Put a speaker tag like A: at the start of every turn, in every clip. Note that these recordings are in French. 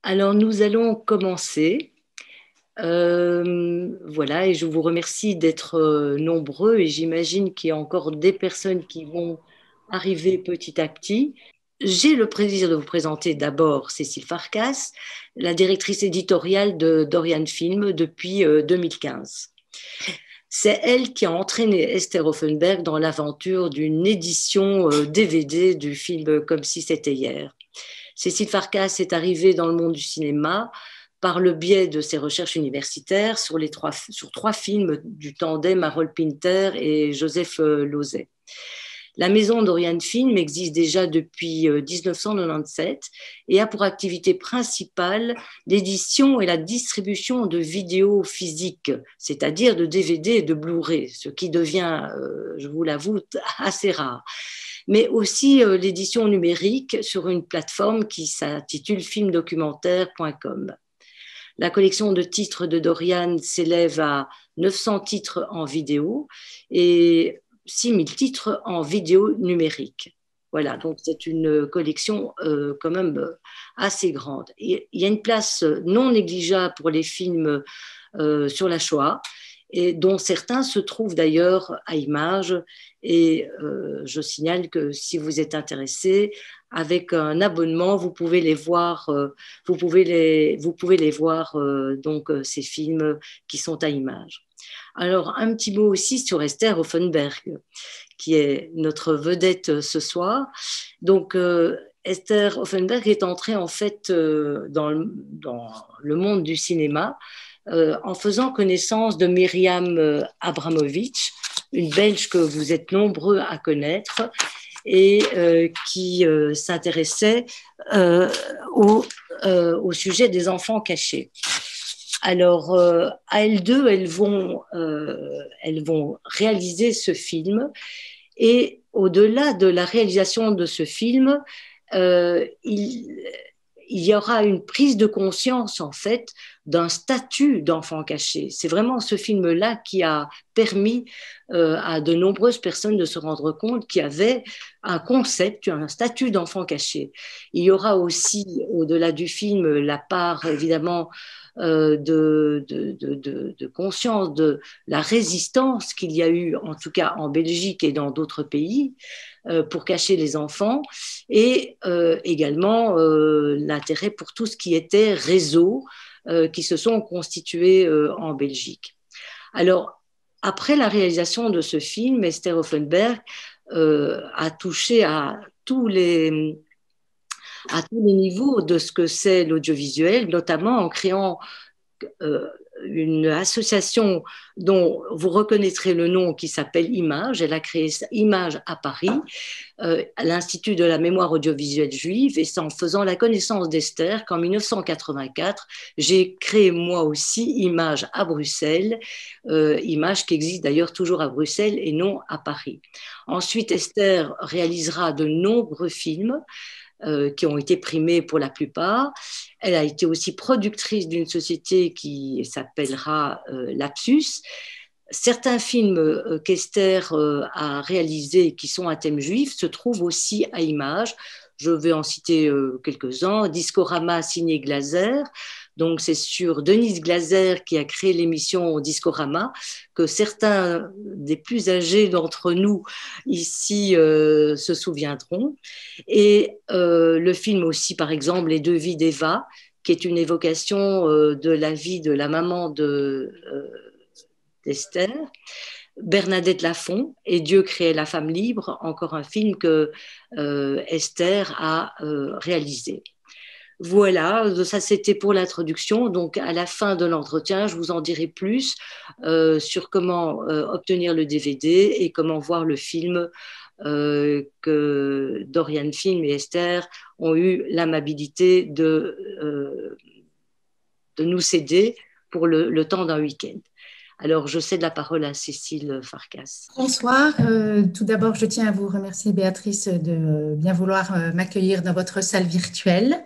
A: Alors, nous allons commencer. Voilà, et je vous remercie d'être nombreux et j'imagine qu'il y a encore des personnes qui vont arriver petit à petit. J'ai le plaisir de vous présenter d'abord Cécile Farkas, la directrice éditoriale de Dorian Film depuis 2015. C'est elle qui a entraîné Esther Offenberg dans l'aventure d'une édition DVD du film Comme si c'était hier. Cécile Farkas est arrivée dans le monde du cinéma par le biais de ses recherches universitaires sur trois films du tandem Harold Pinter et Joseph Losey. La maison d'Orion Film existe déjà depuis 1997 et a pour activité principale l'édition et la distribution de vidéos physiques, c'est-à-dire de DVD et de Blu-ray, ce qui devient, je vous l'avoue, assez rare, mais aussi l'édition numérique sur une plateforme qui s'intitule filmdocumentaire.com. La collection de titres de Dorian s'élève à 900 titres en vidéo et 6000 titres en vidéo numérique. Voilà, donc c'est une collection quand même assez grande. Et il y a une place non négligeable pour les films sur la Shoah, et dont certains se trouvent d'ailleurs à Images. Et je signale que si vous êtes intéressé, avec un abonnement, vous pouvez les voir, donc ces films qui sont à Images. Alors, un petit mot aussi sur Esther Offenberg, qui est notre vedette ce soir. Donc, Esther Offenberg est entrée en fait dans le monde du cinéma en faisant connaissance de Myriam Abramovic, une Belge que vous êtes nombreux à connaître et qui s'intéressait euh, au sujet des enfants cachés. Alors, à elles deux, elles vont réaliser ce film. Et au-delà de la réalisation de ce film, il y aura une prise de conscience, en fait, d'un statut d'enfant caché. C'est vraiment ce film-là qui a permis à de nombreuses personnes de se rendre compte qu'il y avait un concept, un statut d'enfant caché. Il y aura aussi, au-delà du film, la part, évidemment, de conscience de la résistance qu'il y a eu, en tout cas en Belgique et dans d'autres pays, pour cacher les enfants, et également l'intérêt pour tout ce qui était réseau qui se sont constitués en Belgique. Alors, après la réalisation de ce film, Esther Offenberg a touché à tous les niveaux de ce que c'est l'audiovisuel, notamment en créant euh, une association dont vous reconnaîtrez le nom qui s'appelle Image. Elle a créé Image à Paris, à l'Institut de la mémoire audiovisuelle juive, et c'est en faisant la connaissance d'Esther qu'en 1984, j'ai créé moi aussi Image à Bruxelles, Image qui existe d'ailleurs toujours à Bruxelles et non à Paris. Ensuite, Esther réalisera de nombreux films qui ont été primés pour la plupart. Elle a été aussi productrice d'une société qui s'appellera Lapsus. Certains films qu'Esther a réalisés qui sont à thème juif se trouvent aussi à Images. Je vais en citer quelques-uns. Discorama signé Glaser. Donc, c'est sur Denise Glaser qui a créé l'émission Discorama que certains des plus âgés d'entre nous ici se souviendront. Et le film aussi, par exemple, Les deux vies d'Eva, qui est une évocation de la vie de la maman d'Esther. Bernadette Lafont et Dieu créait la femme libre, encore un film que Esther a réalisé. Voilà, ça c'était pour l'introduction. Donc à la fin de l'entretien, je vous en dirai plus sur comment obtenir le DVD et comment voir le film que Dorian Film et Esther ont eu l'amabilité de nous céder pour le temps d'un week-end. Alors, je cède la parole à Cécile Farkas.
B: Bonsoir. Tout d'abord, je tiens à vous remercier, Béatrice, de bien vouloir m'accueillir dans votre salle virtuelle,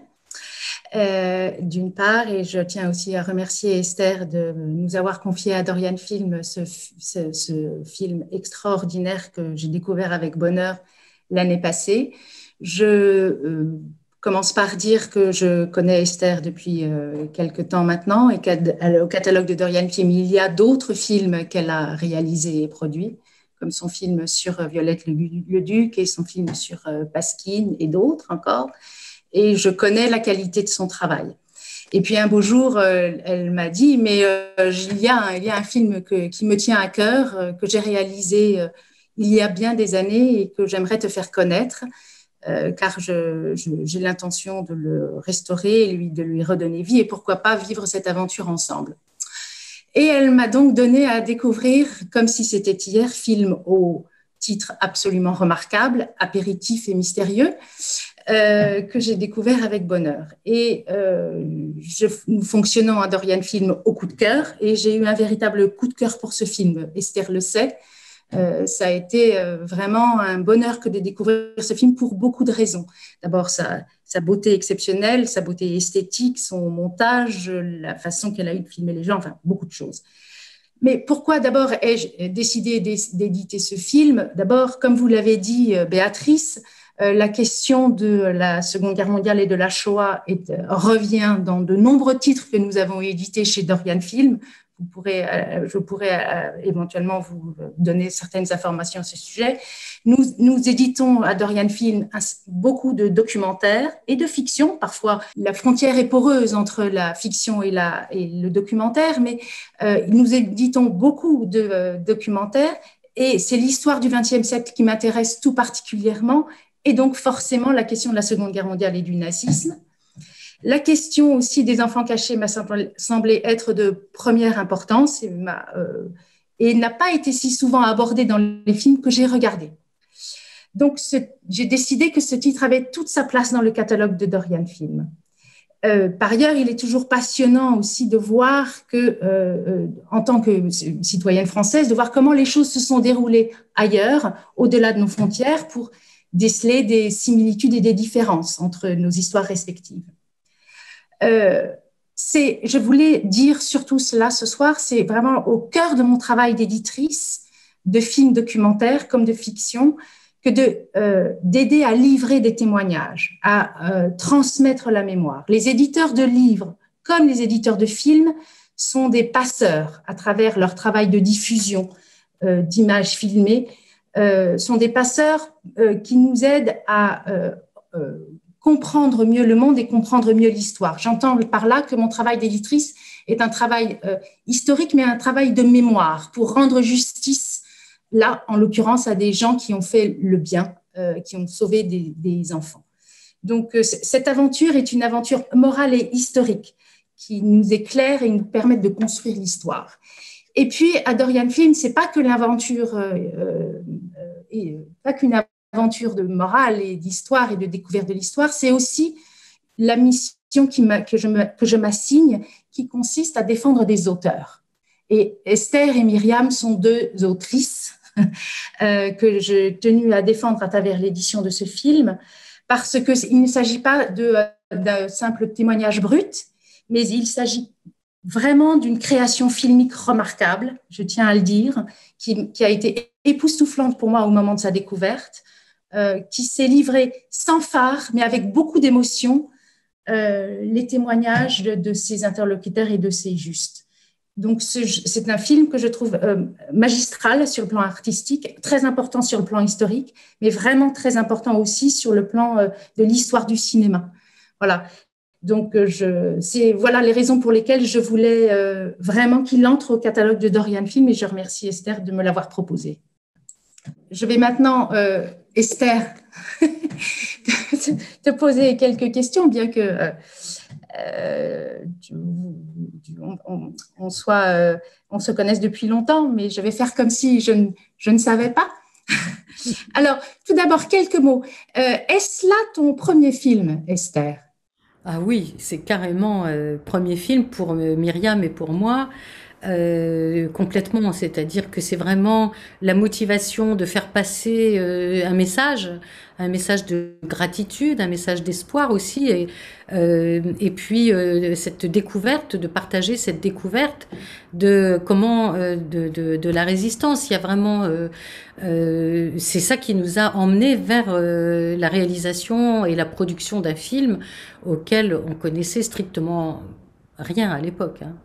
B: d'une part, et je tiens aussi à remercier Esther de nous avoir confié à Dorian Film ce film extraordinaire que j'ai découvert avec bonheur l'année passée. Je commence par dire que je connais Esther depuis quelque temps maintenant et qu'au catalogue de Dorian Film, il y a d'autres films qu'elle a réalisés et produits, comme son film sur Violette le Duc et son film sur Pasquine et d'autres encore. Et je connais la qualité de son travail. Et puis un beau jour, elle m'a dit, mais il y a un film qui me tient à cœur, que j'ai réalisé il y a bien des années et que j'aimerais te faire connaître, car j'ai l'intention de le restaurer et de lui redonner vie, et pourquoi pas vivre cette aventure ensemble. Et elle m'a donc donné à découvrir, comme si c'était hier, film au titre absolument remarquable, apéritif et mystérieux, que j'ai découvert avec bonheur. Et nous fonctionnons à Dorian Film au coup de cœur, et j'ai eu un véritable coup de cœur pour ce film. Esther le sait. Ça a été vraiment un bonheur que de découvrir ce film pour beaucoup de raisons. D'abord, sa beauté exceptionnelle, sa beauté esthétique, son montage, la façon qu'elle a eu de filmer les gens, enfin, beaucoup de choses. Mais pourquoi d'abord ai-je décidé d'éditer ce film? D'abord, comme vous l'avez dit, Béatrice, la question de la Seconde Guerre mondiale et de la Shoah revient dans de nombreux titres que nous avons édités chez Dorian Film. Je pourrais éventuellement vous donner certaines informations à ce sujet. Nous éditons à Dorian Film beaucoup de documentaires et de fiction. Parfois, la frontière est poreuse entre la fiction et le documentaire, mais nous éditons beaucoup de documentaires et c'est l'histoire du XXe siècle qui m'intéresse tout particulièrement. Et donc, forcément, la question de la Seconde Guerre mondiale et du nazisme. La question aussi des enfants cachés m'a semblé être de première importance et n'a pas été si souvent abordée dans les films que j'ai regardés. Donc, j'ai décidé que ce titre avait toute sa place dans le catalogue de Dorian Film. Par ailleurs, il est toujours passionnant aussi de voir en tant que citoyenne française, de voir comment les choses se sont déroulées ailleurs, au-delà de nos frontières, pour déceler des similitudes et des différences entre nos histoires respectives. Je voulais dire surtout cela ce soir, c'est vraiment au cœur de mon travail d'éditrice, de films documentaires comme de fiction, que d'aider à livrer des témoignages, à transmettre la mémoire. Les éditeurs de livres, comme les éditeurs de films, sont des passeurs à travers leur travail de diffusion d'images filmées, sont des passeurs qui nous aident à comprendre mieux le monde et comprendre mieux l'histoire. J'entends par là que mon travail d'éditrice est un travail historique, mais un travail de mémoire pour rendre justice, là, en l'occurrence, à des gens qui ont fait le bien, qui ont sauvé des enfants. Donc, cette aventure est une aventure morale et historique qui nous éclaire et nous permet de construire l'histoire. Et puis, à Dorian Film, c'est pas que l'aventure, pas qu'une aventure de morale et d'histoire et de découverte de l'histoire, c'est aussi la mission que je m'assigne, qui consiste à défendre des auteurs. Et Esther et Myriam sont deux autrices que j'ai tenu à défendre à travers l'édition de ce film, parce qu'il ne s'agit pas d'un simple témoignage brut, mais il s'agit vraiment d'une création filmique remarquable, je tiens à le dire, qui a été époustouflante pour moi au moment de sa découverte, qui s'est livrée sans phare, mais avec beaucoup d'émotion, les témoignages de ses interlocuteurs et de ses justes. Donc, c'est un film que je trouve magistral sur le plan artistique, très important sur le plan historique, mais vraiment très important aussi sur le plan de l'histoire du cinéma. Voilà. Donc, voilà les raisons pour lesquelles je voulais vraiment qu'il entre au catalogue de Dorian Film, et je remercie Esther de me l'avoir proposé. Je vais maintenant, Esther, te poser quelques questions, bien que on se connaisse depuis longtemps, mais je vais faire comme si je ne savais pas. Alors, tout d'abord, quelques mots. Est-ce là ton premier film, Esther?
C: Ah oui, c'est carrément premier film pour Myriam et pour moi. complètement. C'est-à-dire que c'est vraiment la motivation de faire passer un message de gratitude, un message d'espoir aussi, et puis cette découverte, de partager cette découverte de comment de la résistance. Il y a vraiment c'est ça qui nous a emmenés vers la réalisation et la production d'un film auquel on connaissait strictement rien à l'époque, hein,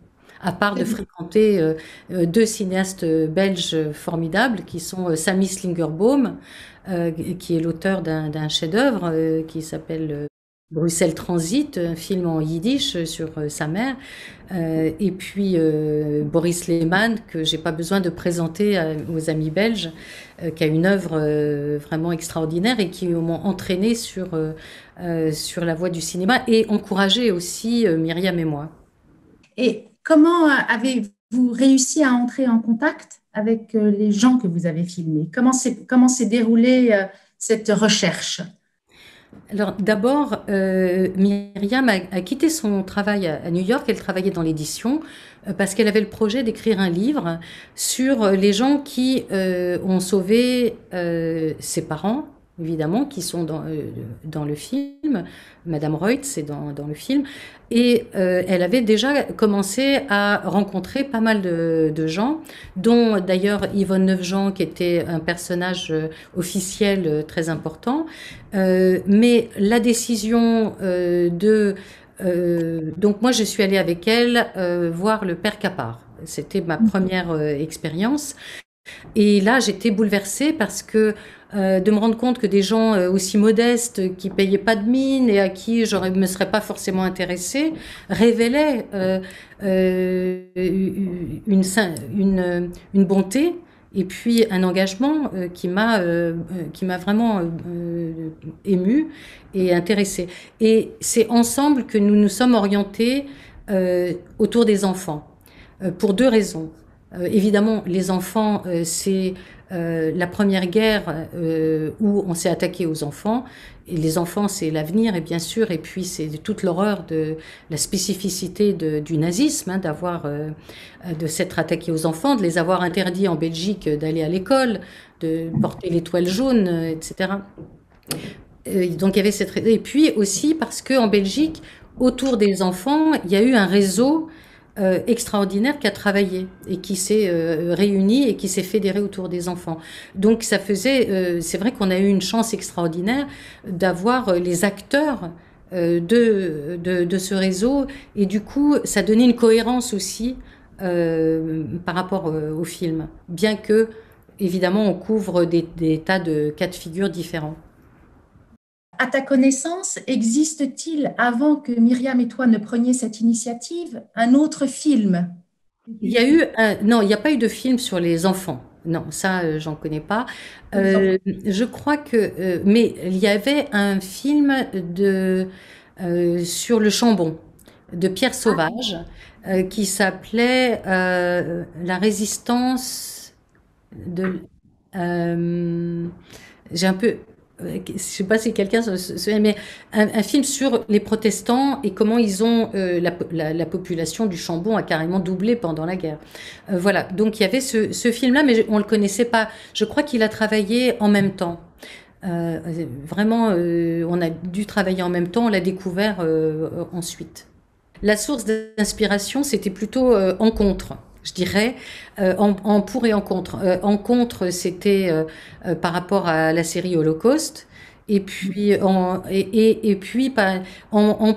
C: à part de fréquenter deux cinéastes belges formidables qui sont Samy Slingerboom, qui est l'auteur d'un chef-d'œuvre qui s'appelle Bruxelles Transit, un film en yiddish sur sa mère, et puis Boris Lehmann, que j'ai pas besoin de présenter aux amis belges, qui a une œuvre vraiment extraordinaire et qui m'ont entraîné sur la voie du cinéma et encouragé aussi Myriam et moi.
B: Et comment avez-vous réussi à entrer en contact avec les gens que vous avez filmés? Comment s'est déroulée cette recherche?
C: Alors d'abord, Myriam a quitté son travail à New York. Elle travaillait dans l'édition parce qu'elle avait le projet d'écrire un livre sur les gens qui ont sauvé ses parents, évidemment, qui sont dans le film. Madame Reutz, c'est dans le film. Et elle avait déjà commencé à rencontrer pas mal de gens, dont d'ailleurs Yvonne Neufjean, qui était un personnage officiel très important. Mais la décision donc moi, je suis allée avec elle voir le père Capard. C'était ma première expérience. Et là, j'étais bouleversée parce que de me rendre compte que des gens aussi modestes, qui payaient pas de mine et à qui je me serais pas forcément intéressée, révélaient une bonté et puis un engagement qui m'a vraiment émue et intéressée. Et c'est ensemble que nous nous sommes orientés autour des enfants, pour deux raisons. Évidemment, les enfants, c'est la première guerre où on s'est attaqué aux enfants. Et les enfants, c'est l'avenir, et bien sûr, et puis c'est toute l'horreur de la spécificité du nazisme, hein, de s'être attaqué aux enfants, de les avoir interdits en Belgique d'aller à l'école, de porter l'étoile jaune, etc. Donc il y avait cette... Et puis aussi parce qu'en Belgique, autour des enfants, il y a eu un réseau extraordinaire qui a travaillé et qui s'est réuni et qui s'est fédéré autour des enfants. Donc ça faisait, c'est vrai qu'on a eu une chance extraordinaire d'avoir les acteurs de ce réseau et du coup ça donnait une cohérence aussi par rapport au film, bien que évidemment on couvre des tas de cas de figure différents.
B: À ta connaissance, existe-t-il, avant que Myriam et toi ne preniez cette initiative, un autre film?
C: Il y a eu non, il n'y a pas eu de film sur les enfants. Non, ça, j'en connais pas. Je crois que, mais il y avait un film sur le Chambon de Pierre Sauvage qui s'appelait La résistance de. J'ai un peu, je sais pas si quelqu'un se souvient, mais un film sur les protestants et comment ils ont la population du Chambon a carrément doublé pendant la guerre. Voilà, donc il y avait ce film-là, mais on le connaissait pas. Je crois qu'il a travaillé en même temps. Vraiment, on a dû travailler en même temps. On l'a découvert ensuite. La source d'inspiration, c'était plutôt en contre. Je dirais en pour et en contre. En contre, c'était par rapport à la série Holocauste. Et puis en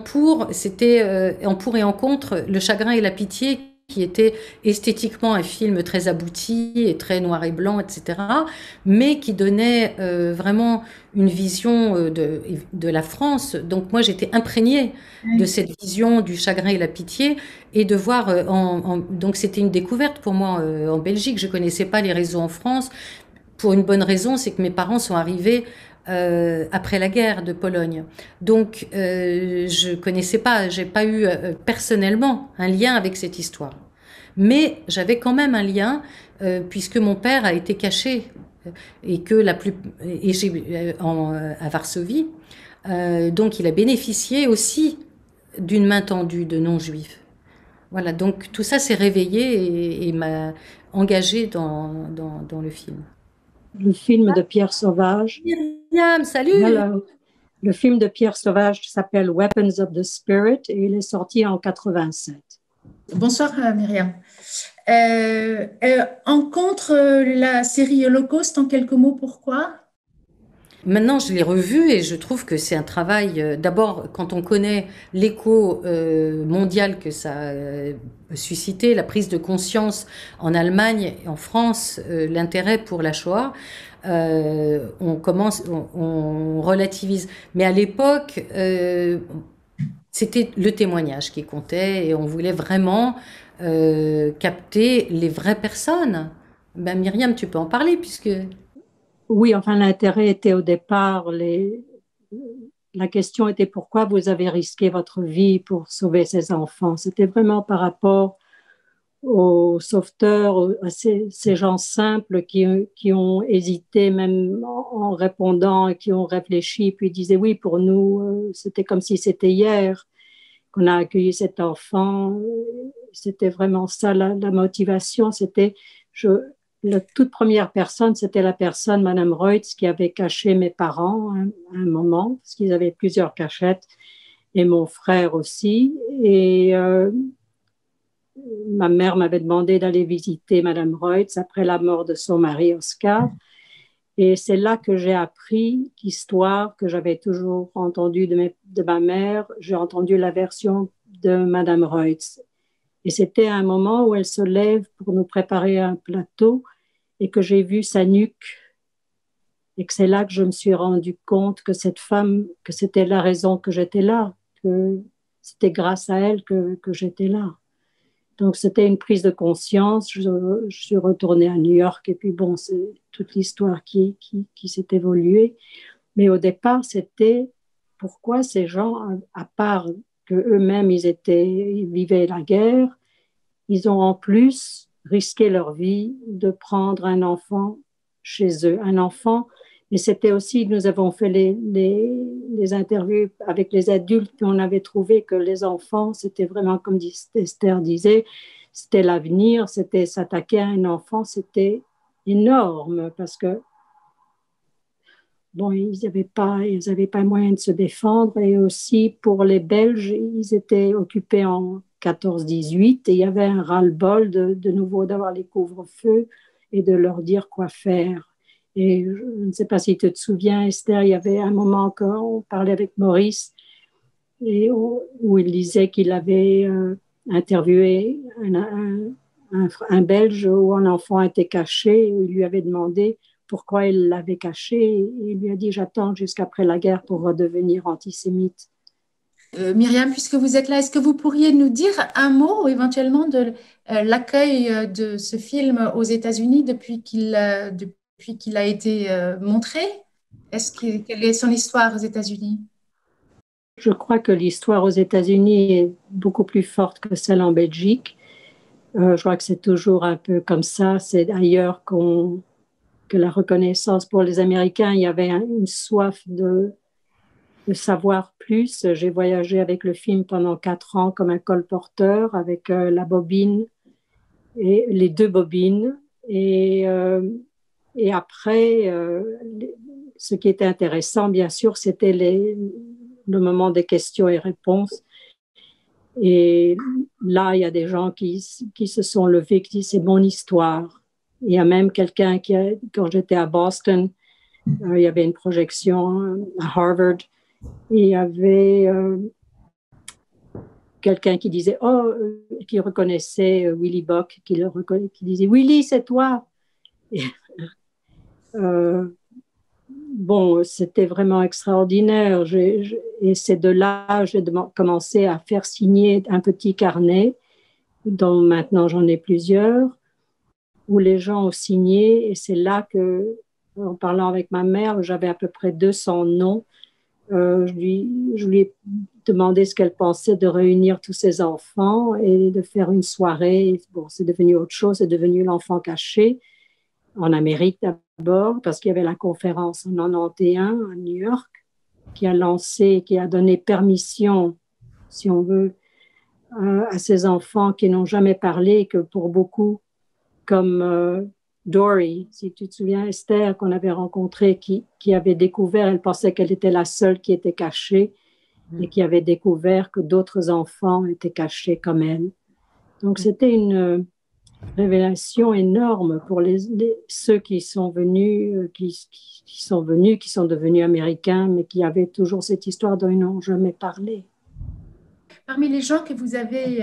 C: pour, c'était en pour et en contre Le Chagrin et la Pitié, qui était esthétiquement un film très abouti et très noir et blanc, etc., mais qui donnait vraiment une vision de la France. Donc moi, j'étais imprégnée de cette vision du Chagrin et la Pitié, et de voir, donc c'était une découverte pour moi en Belgique. Je connaissais pas les réseaux en France, pour une bonne raison, c'est que mes parents sont arrivés après la guerre de Pologne. Donc, je connaissais pas, j'ai pas eu personnellement un lien avec cette histoire. Mais j'avais quand même un lien, puisque mon père a été caché et que à Varsovie. Donc, il a bénéficié aussi d'une main tendue de non-juifs. Voilà, donc tout ça s'est réveillé et m'a engagée dans le film.
D: Le film de Pierre Sauvage.
C: Myriam, salut!
D: Hello. Le film de Pierre Sauvage s'appelle Weapons of the Spirit et il est sorti en 87.
B: Bonsoir Myriam. En contre la série Holocauste, en quelques mots, pourquoi?
C: Maintenant, je l'ai revu et je trouve que c'est un travail, d'abord, quand on connaît l'écho mondial que ça a suscité, la prise de conscience en Allemagne et en France, l'intérêt pour la Shoah, on relativise. Mais à l'époque, c'était le témoignage qui comptait et on voulait vraiment capter les vraies personnes. Ben, Myriam, tu peux en parler puisque...
D: Oui, enfin, l'intérêt était au départ, la question était pourquoi vous avez risqué votre vie pour sauver ces enfants. C'était vraiment par rapport aux sauveteurs, à ces gens simples qui ont hésité même en répondant, qui ont réfléchi, puis disaient oui, pour nous, c'était comme si c'était hier qu'on a accueilli cet enfant. C'était vraiment ça la motivation. C'était la toute première personne, c'était la personne, Madame Reutz, qui avait caché mes parents à un moment, parce qu'ils avaient plusieurs cachettes, et mon frère aussi. Et ma mère m'avait demandé d'aller visiter Madame Reutz après la mort de son mari, Oscar. Et c'est là que j'ai appris l'histoire que j'avais toujours entendue de ma mère. J'ai entendu la version de Madame Reutz. Et c'était un moment où elle se lève pour nous préparer un plateau et que j'ai vu sa nuque. Et que c'est là que je me suis rendu compte que cette femme, que c'était la raison que j'étais là, que c'était grâce à elle que j'étais là. Donc, c'était une prise de conscience. Je suis retournée à New York et puis bon, c'est toute l'histoire qui s'est évoluée. Mais au départ, c'était pourquoi ces gens, à part qu'eux-mêmes, ils vivaient la guerre, ils ont en plus risqué leur vie de prendre un enfant chez eux. Un enfant, et c'était aussi, nous avons fait les interviews avec les adultes, et on avait trouvé que les enfants, c'était vraiment, comme Esther disait, c'était l'avenir, c'était s'attaquer à un enfant, c'était énorme parce que bon, ils n'avaient pas moyen de se défendre. Et aussi, pour les Belges, ils étaient occupés en 14-18 et il y avait un ras-le-bol de nouveau d'avoir les couvre-feux et de leur dire quoi faire. Et je ne sais pas si tu te souviens, Esther, il y avait un moment qu'on parlait avec Maurice et où il disait qu'il avait interviewé un Belge où un enfant était caché et il lui avait demandé pourquoi il l'avait caché. Et il lui a dit, j'attends jusqu'après la guerre pour redevenir antisémite.
B: Myriam, puisque vous êtes là, est-ce que vous pourriez nous dire un mot éventuellement de l'accueil de ce film aux États-Unis depuis qu'il a été montré? Quelle est son histoire aux États-Unis?
D: Je crois que l'histoire aux États-Unis est beaucoup plus forte que celle en Belgique. Je crois que c'est toujours un peu comme ça. C'est ailleurs que la reconnaissance pour les Américains, il y avait une soif de savoir plus. J'ai voyagé avec le film pendant 4 ans comme un colporteur avec la bobine et les 2 bobines. Et après, ce qui était intéressant, bien sûr, c'était le moment des questions et réponses. Et là, il y a des gens qui se sont levés, qui disent c'est mon histoire. Il y a même quelqu'un quand j'étais à Boston, il y avait une projection à Harvard, et il y avait quelqu'un qui disait qui reconnaissait Willy Bock, qui disait Willy, c'est toi. Et, bon, c'était vraiment extraordinaire. Et c'est de là j'ai commencé à faire signer un petit carnet, dont maintenant j'en ai plusieurs, où les gens ont signé. Et c'est là que, en parlant avec ma mère, j'avais à peu près 200 noms. Je lui ai demandé ce qu'elle pensait de réunir tous ses enfants et de faire une soirée. Bon, c'est devenu autre chose, c'est devenu l'enfant caché en Amérique d'abord, parce qu'il y avait la conférence en 91 à New York qui a donné permission, si on veut, à ces enfants qui n'ont jamais parlé, que pour beaucoup, comme Dory, si tu te souviens, Esther, qu'on avait rencontrée, qui avait découvert, elle pensait qu'elle était la seule qui était cachée et qui avait découvert que d'autres enfants étaient cachés comme elle. Donc, c'était une révélation énorme pour ceux qui sont venus, qui sont devenus américains, mais qui avaient toujours cette histoire dont ils n'ont jamais parlé.
B: Parmi les gens que vous avez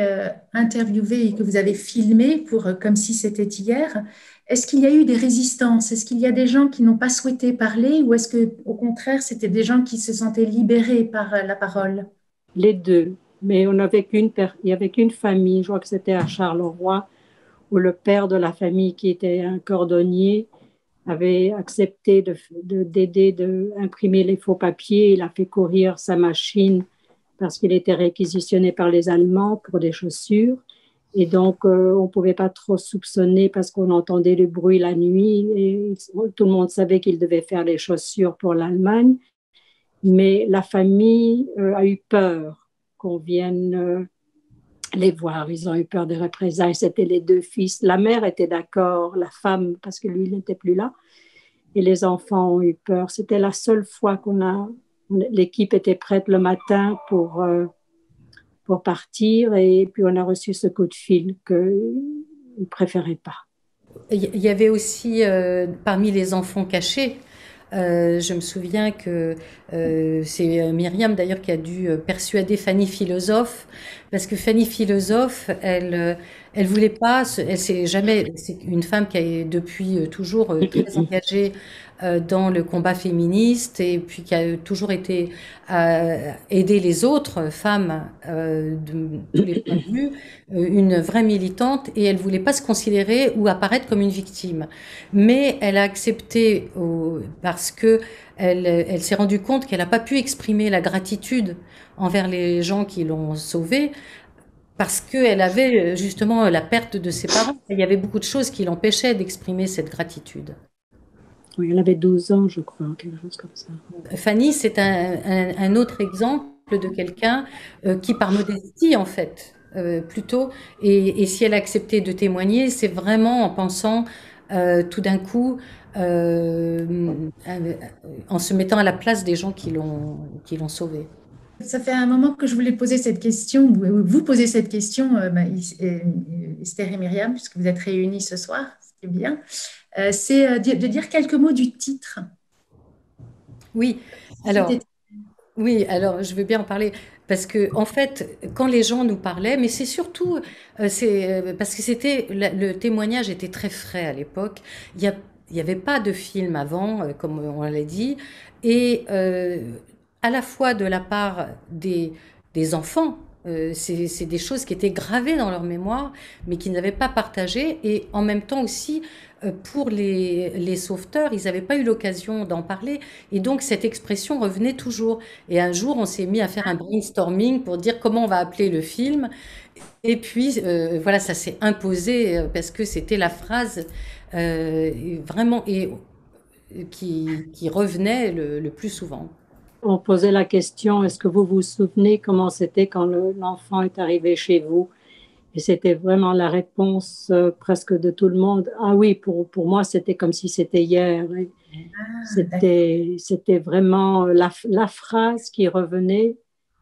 B: interviewés et que vous avez filmés pour comme si c'était hier, est-ce qu'il y a eu des résistances? Est-ce qu'il y a des gens qui n'ont pas souhaité parler ou est-ce que, au contraire, c'était des gens qui se sentaient libérés par la parole?
D: Les deux. Mais il n'y avait qu'une famille, je crois que c'était à Charleroi, où le père de la famille, qui était un cordonnier, avait accepté d'aider d'imprimer les faux papiers. Il a fait courir sa machine parce qu'il était réquisitionné par les Allemands pour des chaussures. Et donc, on ne pouvait pas trop soupçonner parce qu'on entendait le bruit la nuit et tout le monde savait qu'il devait faire les chaussures pour l'Allemagne. Mais la famille a eu peur qu'on vienne les voir. Ils ont eu peur des représailles. C'était les deux fils. La mère était d'accord, la femme, parce que lui, il n'était plus là. Et les enfants ont eu peur. C'était la seule fois l'équipe était prête le matin pour partir. Et puis, on a reçu ce coup de fil qu'ils ne préféraient pas.
C: Il y avait aussi, parmi les enfants cachés, je me souviens que c'est Myriam d'ailleurs qui a dû persuader Fanny Philosophe, parce que Fanny Philosophe, elle voulait pas, elle s'est jamais, c'est une femme qui est depuis toujours très engagée dans le combat féministe et puis qui a toujours été à aider les autres femmes de tous les points de vue, une vraie militante, et elle voulait pas se considérer ou apparaître comme une victime. Mais elle a accepté parce que elle s'est rendue compte qu'elle n'a pas pu exprimer la gratitude envers les gens qui l'ont sauvée parce qu'elle avait justement la perte de ses parents. Il y avait beaucoup de choses qui l'empêchaient d'exprimer cette gratitude.
D: Oui, elle avait 12 ans, je crois, quelque chose comme ça.
C: Fanny, c'est un autre exemple de quelqu'un qui, par modestie, en fait, plutôt, et si elle a accepté de témoigner, c'est vraiment en pensant tout d'un coup, en se mettant à la place des gens qui l'ont sauvée.
B: Ça fait un moment que je voulais poser cette question, vous poser cette question, Esther et Myriam, puisque vous êtes réunis ce soir, c'est bien. C'est de dire quelques mots du titre.
C: Oui, alors je veux bien en parler parce que en fait, quand les gens nous parlaient, mais c'est surtout parce que le témoignage était très frais à l'époque. Il y avait pas de film avant, comme on l'a dit, et à la fois de la part des enfants. C'est des choses qui étaient gravées dans leur mémoire, mais qu'ils n'avaient pas partagées. Et en même temps aussi, pour les sauveteurs, ils n'avaient pas eu l'occasion d'en parler. Et donc, cette expression revenait toujours. Et un jour, on s'est mis à faire un brainstorming pour dire comment on va appeler le film. Et puis, voilà, ça s'est imposé parce que c'était la phrase vraiment qui revenait le plus souvent.
D: On posait la question, est-ce que vous vous souvenez comment c'était quand l'enfant est arrivé chez vous? Et c'était vraiment la réponse presque de tout le monde. Ah oui, pour moi, c'était comme si c'était hier. C'était vraiment la phrase qui revenait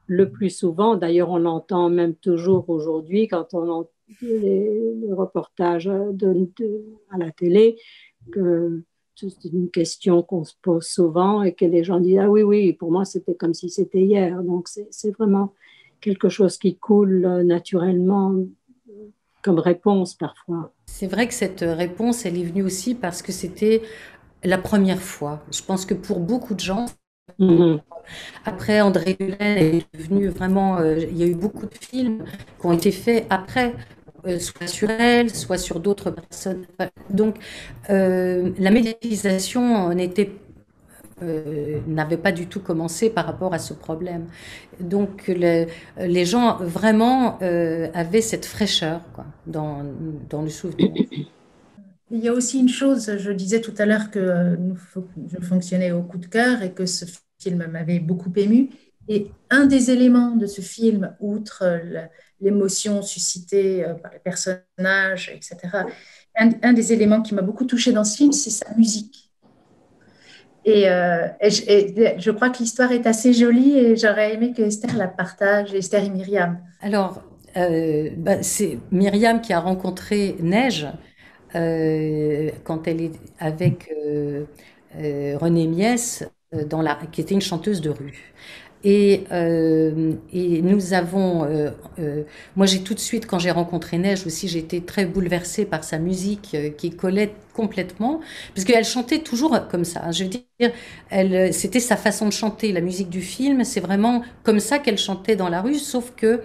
D: le plus souvent. D'ailleurs, on l'entend même toujours aujourd'hui quand on entend les reportages à la télé, que c'est une question qu'on se pose souvent et que les gens disent « Ah oui, oui, pour moi, c'était comme si c'était hier. » Donc, c'est vraiment quelque chose qui coule naturellement comme réponse parfois.
C: C'est vrai que cette réponse, elle est venue aussi parce que c'était la première fois. Je pense que pour beaucoup de gens, après André Gulen est devenu vraiment... il y a eu beaucoup de films qui ont été faits après, soit sur elle, soit sur d'autres personnes. Donc, la médiatisation n'avait pas du tout commencé par rapport à ce problème. Donc, les gens vraiment avaient cette fraîcheur quoi, dans le souvenir.
B: Il y a aussi une chose, je disais tout à l'heure que je fonctionnais au coup de cœur et que ce film m'avait beaucoup ému. Et un des éléments de ce film, outre l'émotion suscitée par les personnages, etc., un des éléments qui m'a beaucoup touchée dans ce film, c'est sa musique. Et je crois que l'histoire est assez jolie et j'aurais aimé que Esther la partage, Esther et Myriam.
C: Alors, c'est Myriam qui a rencontré Neige quand elle est avec Renée Miès, qui était une chanteuse de rue. Et nous avons, moi j'ai tout de suite, quand j'ai rencontré Neige aussi, j'ai été très bouleversée par sa musique qui collait complètement, parce qu'elle chantait toujours comme ça. Je veux dire, c'était sa façon de chanter. La musique du film, c'est vraiment comme ça qu'elle chantait dans la rue, sauf que,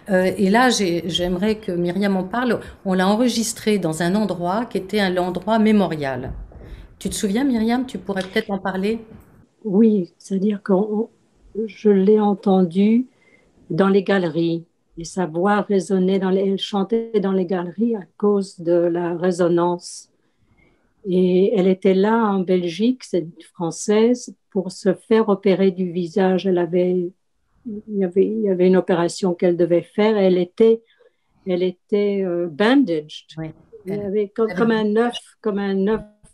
C: et là j'aimerais que Myriam en parle, on l'a enregistré dans un endroit qui était un endroit mémorial. Tu te souviens, Myriam, tu pourrais peut-être en parler?
D: Oui, c'est-à-dire que je l'ai entendue dans les galeries et sa voix résonnait elle chantait dans les galeries à cause de la résonance. Et elle était là en Belgique, c'est une Française, pour se faire opérer du visage. Il y avait une opération qu'elle devait faire. Elle était bandaged.
C: Oui.
D: Elle avait comme un œuf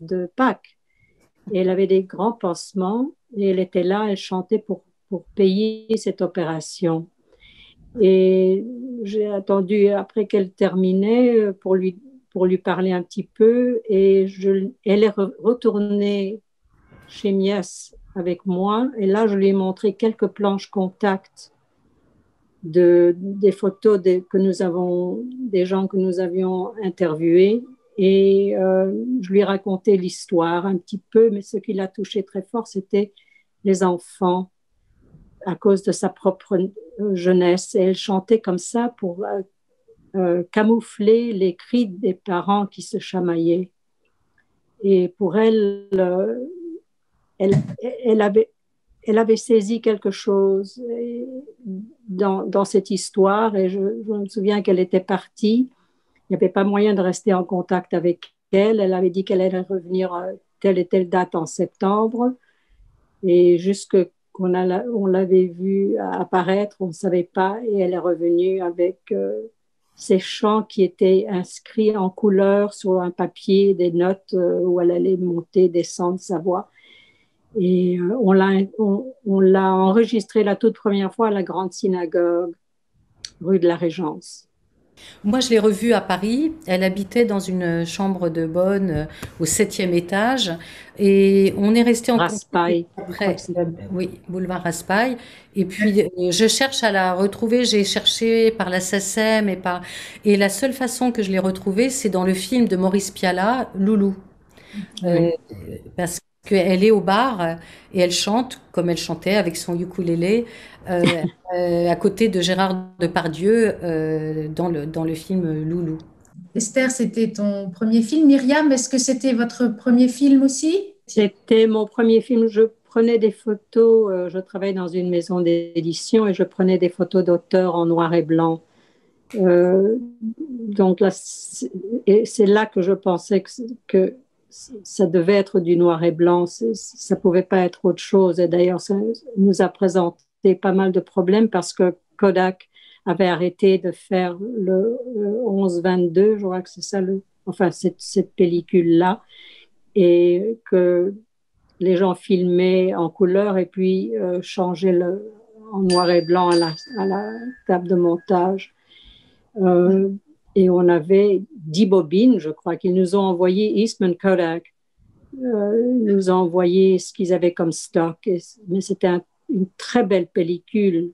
D: de Pâques. Et elle avait des grands pansements et elle était là, elle chantait pour payer cette opération. Et j'ai attendu après qu'elle terminait pour lui parler un petit peu et elle est retournée chez Mies avec moi et là je lui ai montré quelques planches contact des photos des gens que nous avions interviewés et je lui ai raconté l'histoire un petit peu, mais ce qui l'a touché très fort, c'était les enfants à cause de sa propre jeunesse. Et elle chantait comme ça pour camoufler les cris des parents qui se chamaillaient. Et pour elle, elle avait saisi quelque chose dans cette histoire et je me souviens qu'elle était partie. Il n'y avait pas moyen de rester en contact avec elle. Elle avait dit qu'elle allait revenir telle et telle date en septembre et jusque on l'avait vue apparaître, on ne savait pas et elle est revenue avec ces chants qui étaient inscrits en couleur sur un papier, des notes où elle allait monter, descendre sa voix. Et on l'a enregistré la toute première fois à la Grande Synagogue, rue de la Régence.
C: Moi, je l'ai revue à Paris. Elle habitait dans une chambre de bonne au 7e étage. Et on est resté en
D: Raspail.
C: après, oui, boulevard Raspail. Et puis, je cherche à la retrouver. J'ai cherché par la SACEM et la seule façon que je l'ai retrouvée, c'est dans le film de Maurice Pialat, Loulou.
B: Oui.
C: Parce qu'elle est au bar et elle chante comme elle chantait avec son ukulélé à côté de Gérard Depardieu dans le film Loulou.
B: Esther, c'était ton premier film. Myriam, est-ce que c'était votre premier film aussi?
D: C'était mon premier film. Je prenais des photos. Je travaillais dans une maison d'édition et je prenais des photos d'auteurs en noir et blanc. Donc là, c'est là que je pensais que ça devait être du noir et blanc. Ça pouvait pas être autre chose. Et d'ailleurs, ça nous a présenté pas mal de problèmes parce que Kodak avait arrêté de faire le 11-22, je crois que c'est ça, cette pellicule-là, et que les gens filmaient en couleur et puis changeaient en noir et blanc à la table de montage. Et on avait 10 bobines, je crois, qu'ils nous ont envoyé, Eastman Kodak nous a envoyé ce qu'ils avaient comme stock. Mais c'était une très belle pellicule.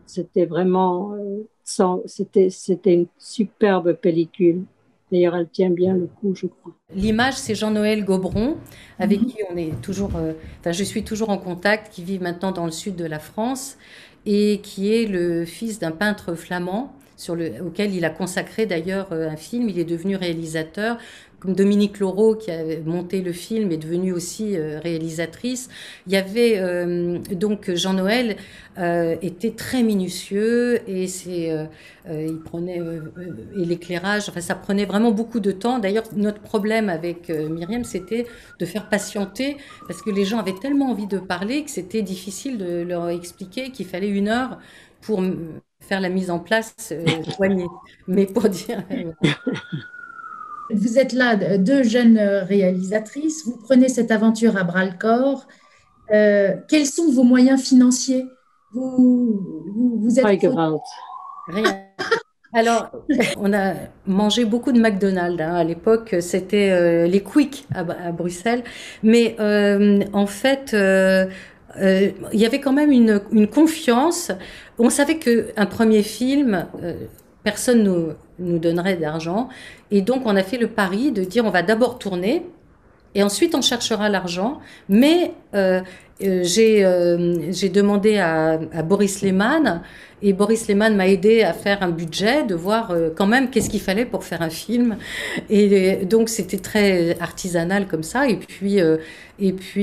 D: C'était vraiment, c'était une superbe pellicule. D'ailleurs, elle tient bien le coup, je crois.
C: L'image, c'est Jean-Noël Gobron, avec qui on est toujours, je suis toujours en contact, qui vit maintenant dans le sud de la France et qui est le fils d'un peintre flamand auquel il a consacré d'ailleurs un film. Il est devenu réalisateur, comme Dominique Laureau qui a monté le film est devenue aussi réalisatrice. Il y avait donc Jean-Noël était très minutieux et il prenait et l'éclairage, enfin ça prenait vraiment beaucoup de temps. D'ailleurs notre problème avec Myriam c'était de faire patienter parce que les gens avaient tellement envie de parler que c'était difficile de leur expliquer qu'il fallait 1 heure pour faire la mise en place soignée. Mais pour dire
B: Vous êtes là, 2 jeunes réalisatrices, vous prenez cette aventure à bras-le-corps. Quels sont vos moyens financiers? Vous êtes...
C: Rien. Alors, on a mangé beaucoup de McDonald's. Hein. À l'époque, c'était les Quick à Bruxelles. Mais en fait, il y avait quand même une confiance. On savait qu'un premier film, personne nous donnerait d'argent. Et donc, on a fait le pari de dire on va d'abord tourner et ensuite on cherchera l'argent. Mais j'ai demandé à Boris Lehmann et Boris Lehmann m'a aidé à faire un budget, de voir quand même qu'est-ce qu'il fallait pour faire un film. Et donc c'était très artisanal comme ça. Et puis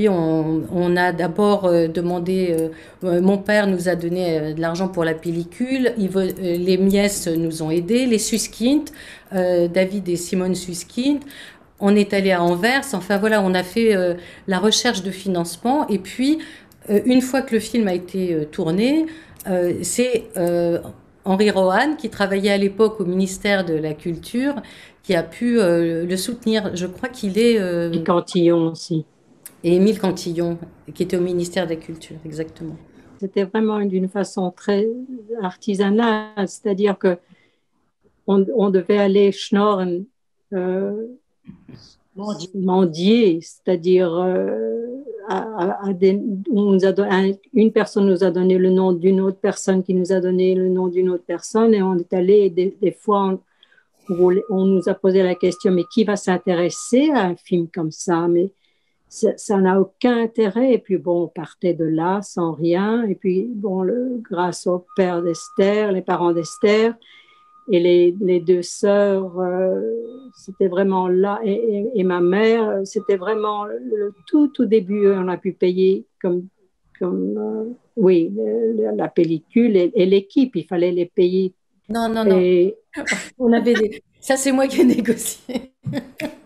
C: on a d'abord demandé, mon père nous a donné de l'argent pour la pellicule, les Mies nous ont aidés, les Suskind, David et Simone Suskind. On est allé à Anvers, enfin voilà, on a fait la recherche de financement. Et puis, une fois que le film a été tourné, c'est Henri Rohan, qui travaillait à l'époque au ministère de la Culture, qui a pu le soutenir. Je crois qu'il est...
D: Et Cantillon aussi.
C: Et Émile Cantillon, qui était au ministère de la Culture, exactement.
D: C'était vraiment d'une façon très artisanale, c'est-à-dire que on devait aller schnorren, mendier, c'est-à-dire une personne nous a donné le nom d'une autre personne qui nous a donné le nom d'une autre personne et on est allé, des fois on nous a posé la question mais qui va s'intéresser à un film comme ça, mais ça n'a aucun intérêt. Et puis bon, on partait de là sans rien et puis bon, grâce au père d'Esther, les parents d'Esther et les 2 sœurs, c'était vraiment là, et ma mère, c'était vraiment le tout début, on a pu payer comme oui, la pellicule et l'équipe, il fallait les payer.
C: Non. On avait ça, c'est moi qui ai négocié.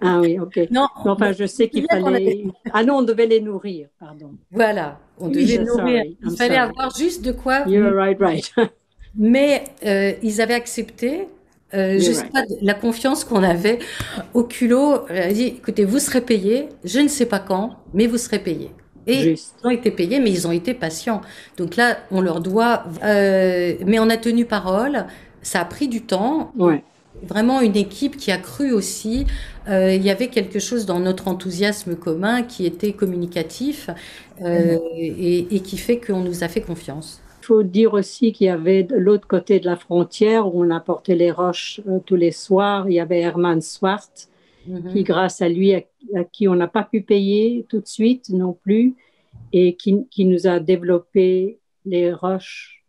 D: Ah oui, ok.
C: Non,
D: enfin, je sais qu'il fallait... Ah non, on devait les nourrir, pardon.
C: Voilà, on devait les nourrir. Il fallait avoir juste de quoi...
D: You're right.
C: Mais ils avaient accepté, je sais pas, la confiance qu'on avait au culot. Elle a dit, écoutez, vous serez payés, je ne sais pas quand, mais vous serez payés. Et ils ont été payés, mais ils ont été patients. Donc là, on leur doit... mais on a tenu parole, ça a pris du temps.
D: Ouais.
C: Vraiment une équipe qui a cru aussi. Il y avait quelque chose dans notre enthousiasme commun qui était communicatif et qui fait qu'on nous a fait confiance.
D: Il faut dire aussi qu'il y avait de l'autre côté de la frontière où on apportait les roches tous les soirs. Il y avait Herman Swart qui, grâce à lui, à qui on n'a pas pu payer tout de suite non plus et qui nous a développé les roches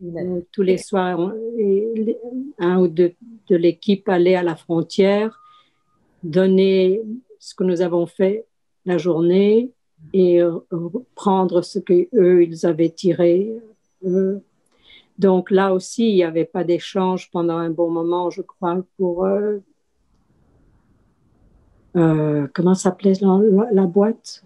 D: tous les soirs. Et 1 ou 2 de l'équipe allaient à la frontière, donner ce que nous avons fait la journée et prendre ce qu'eux, ils avaient tiré. Donc là aussi, il n'y avait pas d'échange pendant un bon moment, je crois, pour... comment s'appelait la boîte?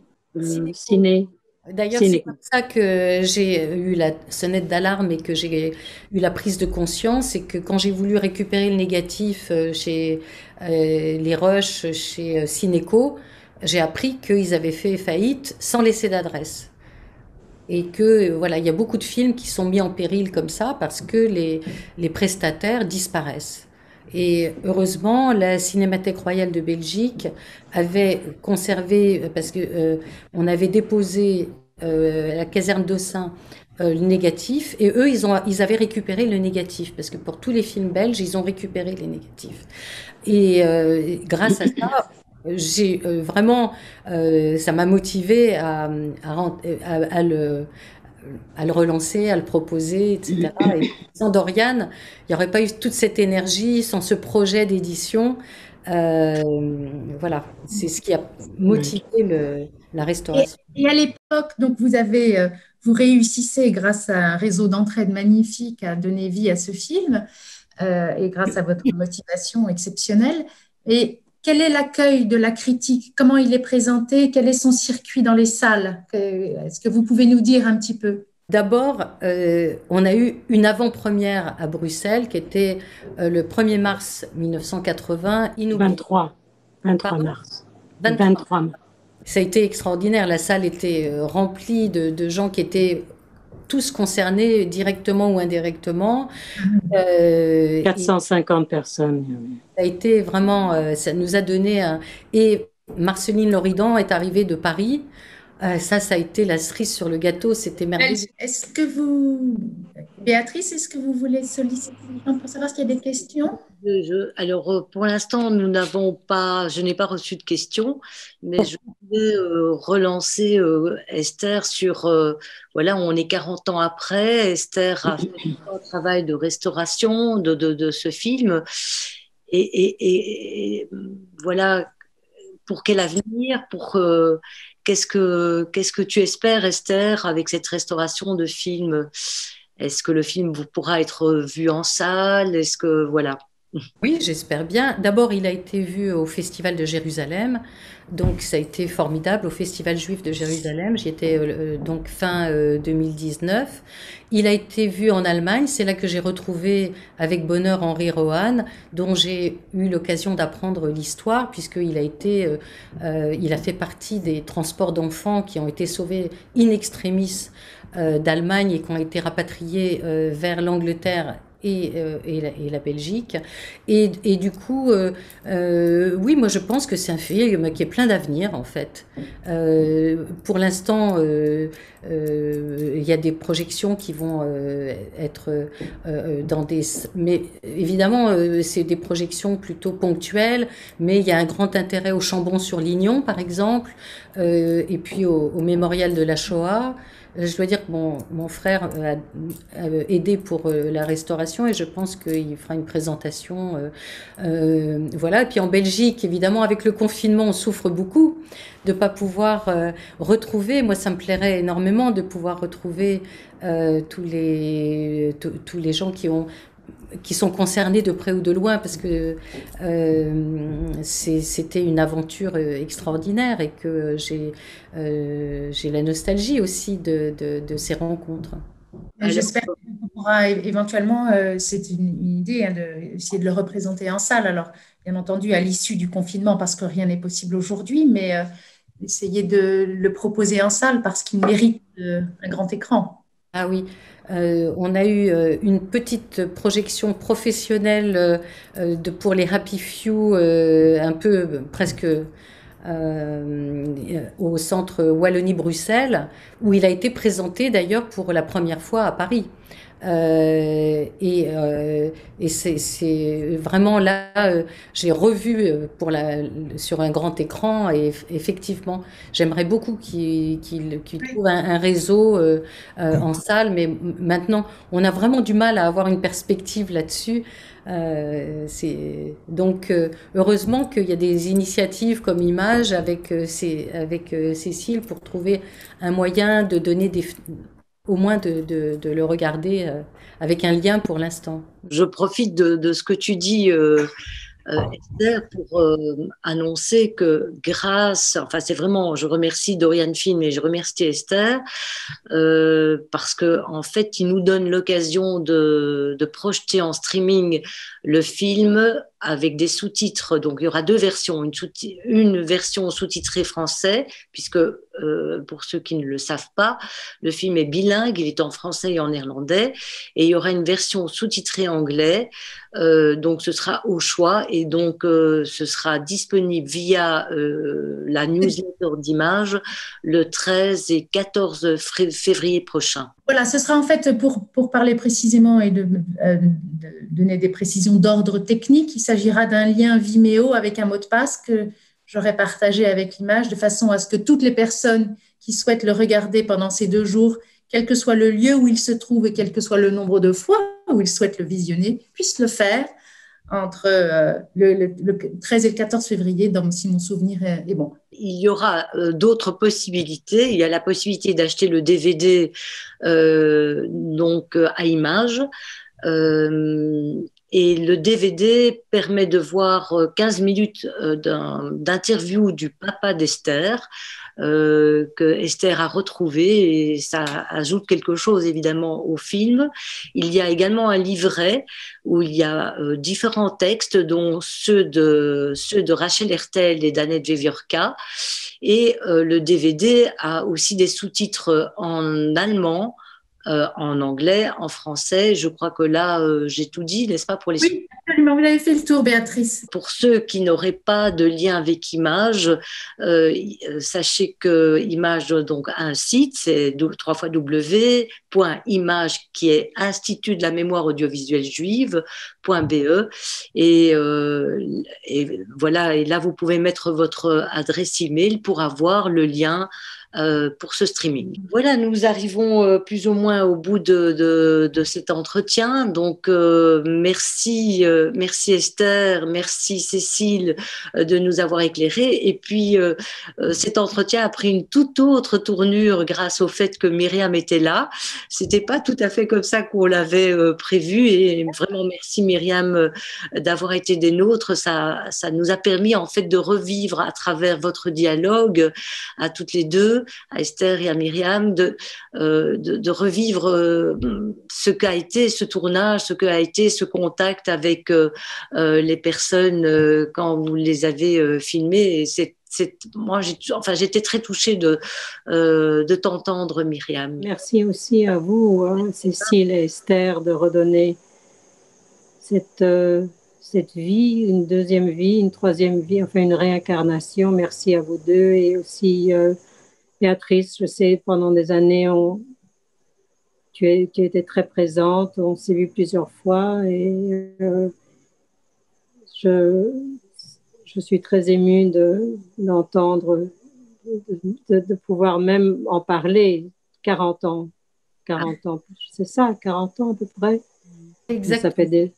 D: Ciné.
C: D'ailleurs, c'est comme ça que j'ai eu la sonnette d'alarme et que j'ai eu la prise de conscience. C'est que quand j'ai voulu récupérer le négatif chez les Rush, chez Cinéco, j'ai appris qu'ils avaient fait faillite sans laisser d'adresse. Et que voilà, il y a beaucoup de films qui sont mis en péril comme ça parce que les prestataires disparaissent. Et heureusement, la Cinémathèque royale de Belgique avait conservé, parce que on avait déposé à la caserne d'Aussin le négatif, et eux, ils avaient récupéré le négatif, parce que pour tous les films belges, ils ont récupéré les négatifs. Et grâce à ça, j'ai vraiment, ça m'a motivée à à le relancer, à le proposer, etc. Et sans Doriane, il n'y aurait pas eu toute cette énergie, sans ce projet d'édition. Voilà, c'est ce qui a motivé la restauration.
B: Et à l'époque, donc vous réussissez grâce à un réseau d'entraide magnifique à donner vie à ce film et grâce à votre motivation exceptionnelle. Et quel est l'accueil de la critique? Comment il est présenté? Quel est son circuit dans les salles? Est-ce que vous pouvez nous dire un petit peu?
C: D'abord, on a eu une avant-première à Bruxelles qui était le 1er mars 1980, inoubliable.
D: 23 mars.
C: 23 mars. Ça a été extraordinaire. La salle était remplie de gens qui étaient tous concernés directement ou indirectement.
D: 450 personnes.
C: Ça a été vraiment, ça nous a donné un... Et Marceline Loridan est arrivée de Paris. Ça a été la cerise sur le gâteau, c'était merveilleux.
B: Béatrice, est-ce que vous voulez solliciter pour savoir s'il y a des questions?
A: Alors, pour l'instant, je n'ai pas reçu de questions, mais je voulais relancer Esther sur, voilà, on est 40 ans après, Esther a fait un travail de restauration de ce film, et voilà, pour quel avenir, qu'est-ce que tu espères, Esther, avec cette restauration de film? Est-ce que le film pourra être vu en salle? Est-ce que, voilà.
C: Oui, j'espère bien. D'abord, il a été vu au Festival de Jérusalem, donc ça a été formidable, au Festival juif de Jérusalem. J'y étais donc fin 2019. Il a été vu en Allemagne, c'est là que j'ai retrouvé avec bonheur Henri Rohan, dont j'ai eu l'occasion d'apprendre l'histoire, puisqu'il il a fait partie des transports d'enfants qui ont été sauvés in extremis d'Allemagne et qui ont été rapatriés vers l'Angleterre et la Belgique. Et du coup, oui, moi je pense que c'est un film qui est plein d'avenir en fait. Pour l'instant, il y a des projections qui vont être dans des... Mais évidemment, c'est des projections plutôt ponctuelles, mais il y a un grand intérêt au Chambon-sur-Lignon, par exemple, et puis au mémorial de la Shoah. Je dois dire que mon frère a aidé pour la restauration et je pense qu'il fera une présentation. Voilà. Et puis en Belgique, évidemment, avec le confinement, on souffre beaucoup de ne pas pouvoir retrouver. Moi, ça me plairait énormément de pouvoir retrouver tous les gens qui sont concernés de près ou de loin, parce que c'était une aventure extraordinaire et que j'ai la nostalgie aussi de ces rencontres.
B: J'espère qu'on pourra éventuellement, c'est une idée d'essayer de le représenter en salle. Alors, bien entendu, à l'issue du confinement, parce que rien n'est possible aujourd'hui, mais essayer de le proposer en salle parce qu'il mérite un grand écran.
C: Ah oui, on a eu une petite projection professionnelle pour les Happy Few, un peu presque au centre Wallonie-Bruxelles, où il a été présenté d'ailleurs pour la première fois à Paris. Et c'est vraiment là, j'ai revu sur un grand écran et effectivement, j'aimerais beaucoup qu'il trouve un réseau en salle, mais maintenant, on a vraiment du mal à avoir une perspective là-dessus. Donc, heureusement qu'il y a des initiatives comme Image avec Cécile pour trouver un moyen de donner au moins de le regarder avec un lien pour l'instant.
A: Je profite de ce que tu dis, Esther, pour annoncer que c'est vraiment, je remercie Dorian Film et je remercie Esther, parce que en fait, ils nous donnent l'occasion de projeter en streaming le film avec des sous-titres. Donc, il y aura deux versions. Une version sous-titrée français, puisque, pour ceux qui ne le savent pas, le film est bilingue, il est en français et en néerlandais. Et il y aura une version sous-titrée anglais. Donc, ce sera au choix. Et donc, ce sera disponible via la newsletter d'Images le 13 et 14 février prochain.
B: Voilà, ce sera en fait, pour parler précisément et de donner des précisions d'ordre technique, il s'agira d'un lien Vimeo avec un mot de passe que j'aurais partagé avec Image de façon à ce que toutes les personnes qui souhaitent le regarder pendant ces 2 jours, quel que soit le lieu où il se trouve et quel que soit le nombre de fois où il souhaite le visionner, puisse le faire entre le 13 et le 14 février, si mon souvenir est bon.
A: Il y aura d'autres possibilités. Il y a la possibilité d'acheter le DVD donc à images. Et le DVD permet de voir 15 minutes d'interview du papa d'Esther, que Esther a retrouvé, et ça ajoute quelque chose évidemment au film. Il y a également un livret où il y a différents textes, dont ceux de Rachel Hertel et d'Annette Weviorka. Et le DVD a aussi des sous-titres en allemand, en anglais, en français. Je crois que là, j'ai tout dit, n'est-ce pas, pour les...
B: Oui, absolument. Vous avez fait le tour, Béatrice.
A: Pour ceux qui n'auraient pas de lien avec Image, sachez que Image donc, a un site, c'est www.image, qui est Institut de la mémoire audiovisuelle juive.be. Et voilà, et là, vous pouvez mettre votre adresse email pour avoir le lien pour ce streaming. Voilà, nous arrivons plus ou moins au bout de cet entretien. Donc, merci Esther, merci Cécile de nous avoir éclairés. Et puis, cet entretien a pris une toute autre tournure grâce au fait que Myriam était là. C'était pas tout à fait comme ça qu'on l'avait prévu. Et vraiment, merci Myriam d'avoir été des nôtres. Ça nous a permis en fait de revivre à travers votre dialogue à toutes les deux, à Esther et à Myriam, de revivre ce qu'a été ce tournage, ce qu'a été ce contact avec les personnes quand vous les avez filmées. Et moi, j'étais très touchée de t'entendre, Myriam.
D: Merci aussi à vous, Cécile et Esther, de redonner cette vie, une deuxième vie, une troisième vie, enfin une réincarnation. Merci à vous deux, et aussi Béatrice, je sais, pendant des années, tu étais très présente, on s'est vu plusieurs fois, et je suis très émue d'entendre, de pouvoir même en parler. 40 ans, c'est ça, 40 ans à peu près.
C: Exactement.
D: Ça fait des...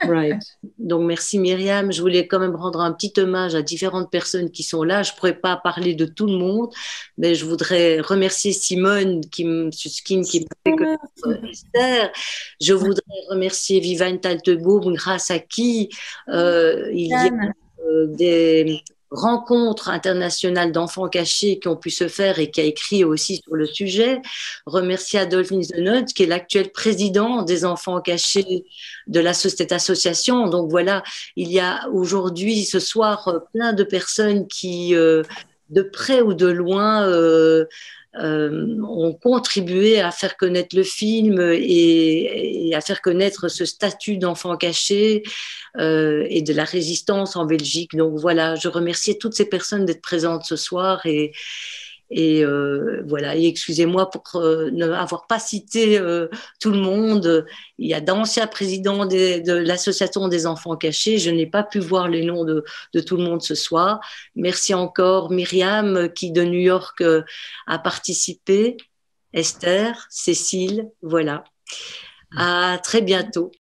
D: Right.
A: Donc merci Myriam, je voulais quand même rendre un petit hommage à différentes personnes qui sont là. Je ne pourrais pas parler de tout le monde, mais je voudrais remercier Simone Suskin qui m'a fait connaître Esther. Je voudrais remercier Viviane Taltebourg, grâce à qui il y a des rencontres internationales d'enfants cachés qui ont pu se faire et qui a écrit aussi sur le sujet. Remercier Adolphe Nisenot, qui est l'actuel président des enfants cachés de cette association. Donc voilà, il y a aujourd'hui, ce soir, plein de personnes qui, de près ou de loin, ont contribué à faire connaître le film et à faire connaître ce statut d'enfant caché et de la résistance en Belgique. Donc voilà, je remercie toutes ces personnes d'être présentes ce soir, et voilà, et excusez-moi pour n'avoir pas cité tout le monde. Il y a d'anciens présidents de l'association des enfants cachés. Je n'ai pas pu voir les noms de tout le monde ce soir. Merci encore Myriam, qui de New York a participé, Esther, Cécile, voilà. À très bientôt.